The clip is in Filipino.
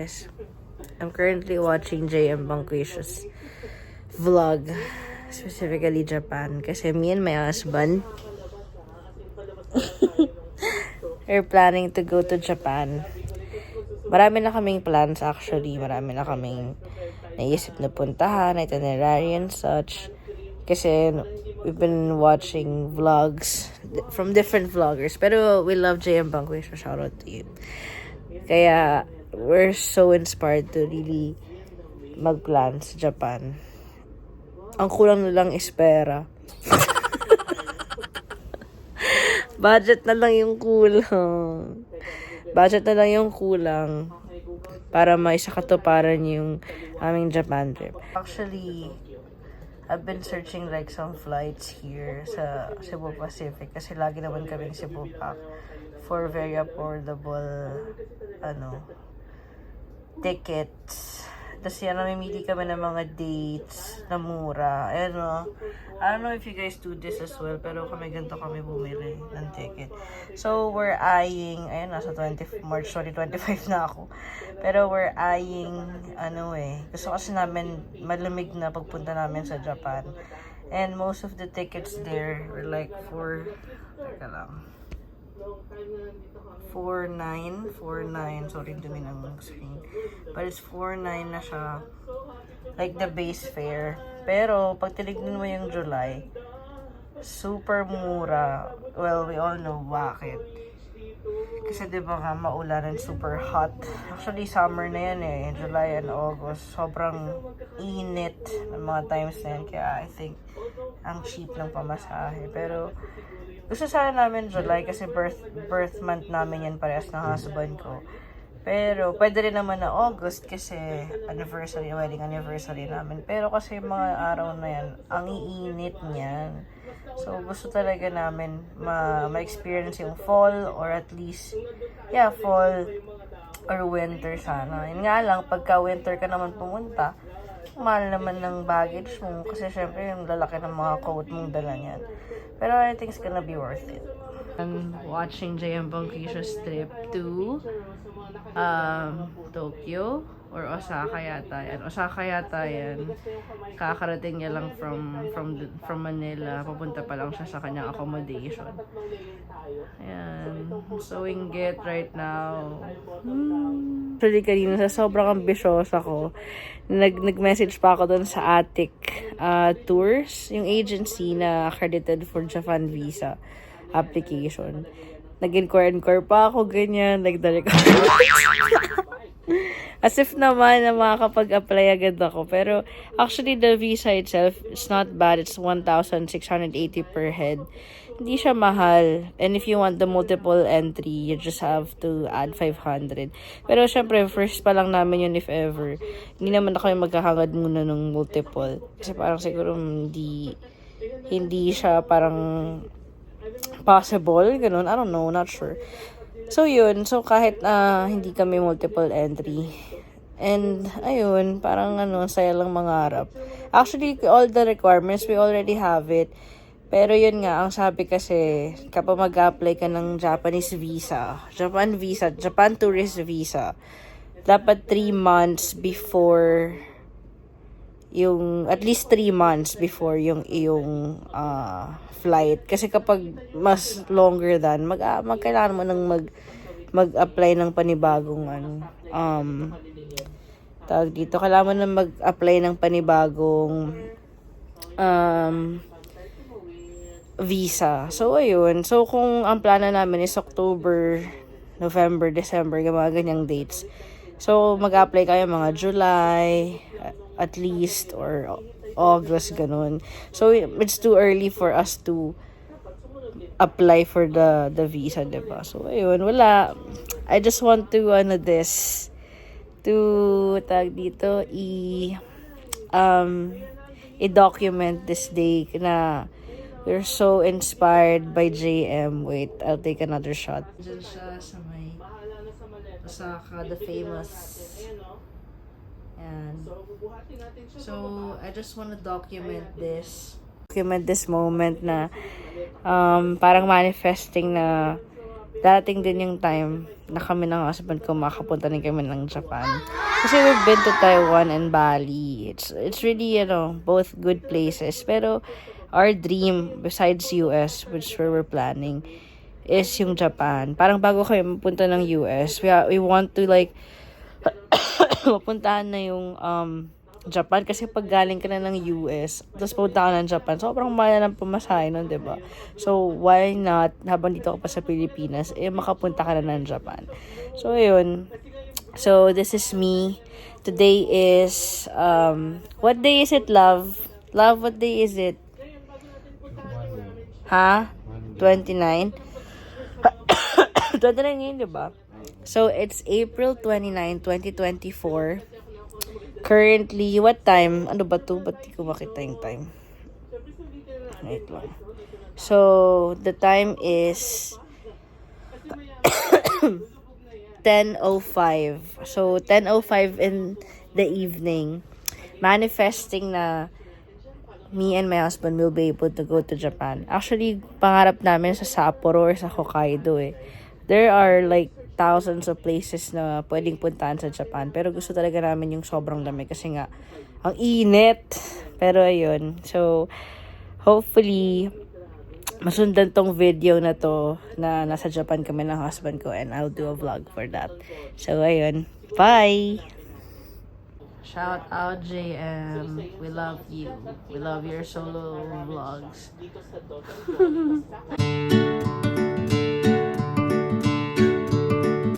guys. I'm currently watching JM Banquish's vlog, specifically Japan. Kasi me and my husband are planning to go to Japan. Marami na kaming plans actually. Marami na kaming naisip na puntahan, itinerary and such. Kasi we've been watching vlogs from different vloggers. Pero we love JM Banquish, so shout out to you. Kaya we're so inspired to really mag-plan sa Japan. Ang kulang na lang is pera. Budget na lang yung kulang. Budget na lang yung kulang para maisakatuparan yung aming Japan trip. Actually, I've been searching like some flights here sa Cebu Pacific kasi lagi naman kaming Cebu Pac for very affordable tickets. Tapos yan, namimili kami ng mga dates na mura. I don't know if you guys do this as well, pero ganito kami bumili ng ticket. So, we're eyeing, nasa March 2025 na ako. Pero we're eyeing, gusto kasi namin malamig na pagpunta namin sa Japan. And most of the tickets there were like teka lang. 4.9, sorry, dumi ng screen. But it's 4.9 na siya. Like the base fare. Pero, pag tinignan mo yung July, super mura. Well, we all know bakit. Kasi diba nga, maulan and super hot. Actually, summer na yan July and August. Sobrang init ng mga times na yan. Kaya I think, ang cheap ng pamasahe. Pero, gusto sana namin July kasi birth month namin yan parehas ng husband ko. Pero, pwede rin naman na August kasi wedding anniversary namin. Pero kasi mga araw na yan, ang iinit niyan. So, gusto talaga namin ma-experience yung fall or at least, fall or winter sana. Yun nga lang, pagka winter ka naman pumunta, mahal naman ng baggage mo kasi syempre yung lalaki ng mga coat mong dala niyan. Pero I think it's gonna be worth it. I'm watching JM Banquish's trip to Tokyo or Osaka yata yan. Osaka yata yan. Kakarating niya lang from Manila. Papunta pa lang siya sa kanyang accommodation. Ayan. So, inggit right now. Actually, kanina sa sobrang ambisyosa ko, nag-message pa ako doon sa Attic Tours, yung agency na accredited for Japan visa application. Nag-inquire pa ako, ganyan, nagdalik ako. As if naman na makakapag-apply agad ako. Pero, actually, the visa itself is not bad. It's 1,680 per head. Hindi siya mahal. And if you want the multiple entry, you just have to add 500. Pero, syempre, first pa lang namin yun if ever. Hindi naman na kami maghahangad muna ng multiple. Kasi parang siguro hindi siya parang possible. Ganun. I don't know. Not sure. So, yun. So, kahit hindi kami multiple entry. And, ayun, parang saya lang mangarap. Actually, all the requirements, we already have it. Pero yun nga, ang sabi kasi, kapag mag-apply ka ng Japan tourist visa, dapat 3 months before at least 3 months before yung iyong flight. Kasi kapag mas longer than, kailangan mo nang mag-apply ng panibagong tawag dito. Kailangan mo nang mag-apply ng panibagong visa. So, ayun. So, kung ang plano namin is October, November, December, mga ganyang dates. So, mag-apply kayo mga July, at least, or August, ganun. So, it's too early for us to apply for the visa, diba? So, ayun, wala. I just want to, tag dito, i-document this day na we're so inspired by JM. Wait, I'll take another shot. Diyan siya sa may Osaka, the famous. And so, I just want to document this moment na parang manifesting na darating din yung time na kami ng husband ko makapunta din kami ng Japan. Kasi we've been to Taiwan and Bali. It's really, both good places. Pero our dream, besides US, which we're planning, is yung Japan. Parang bago kayo mapunta ng US, we want to like mapuntahan na yung Japan kasi pag galing ka na ng US tapos punta ka ng Japan, sobrang mahal ng pamasahe nun, diba? So, why not, habang dito ka pa sa Pilipinas, makapunta ka na ng Japan. So, ayun. So, this is me. Today is, what day is it, love? Love, what day is it? Ha? 29? 29 ngayon, diba? So, it's April 29, 2024. Currently, what time? Ano ba to? Ba't di ko makita yung time? Wait lang. So, the time is 10:05. So, 10:05 in the evening. Manifesting na me and my husband will be able to go to Japan. Actually, pangarap namin sa Sapporo or sa Hokkaido eh. There are like thousands of places na pwedeng puntahan sa Japan. Pero gusto talaga namin yung sobrang lamig kasi nga, ang init. Pero ayun. So, hopefully, masundan tong video na to na nasa Japan kami ng husband ko and I'll do a vlog for that. So, ayun. Bye! Shout out JM. We love you. We love your solo vlogs.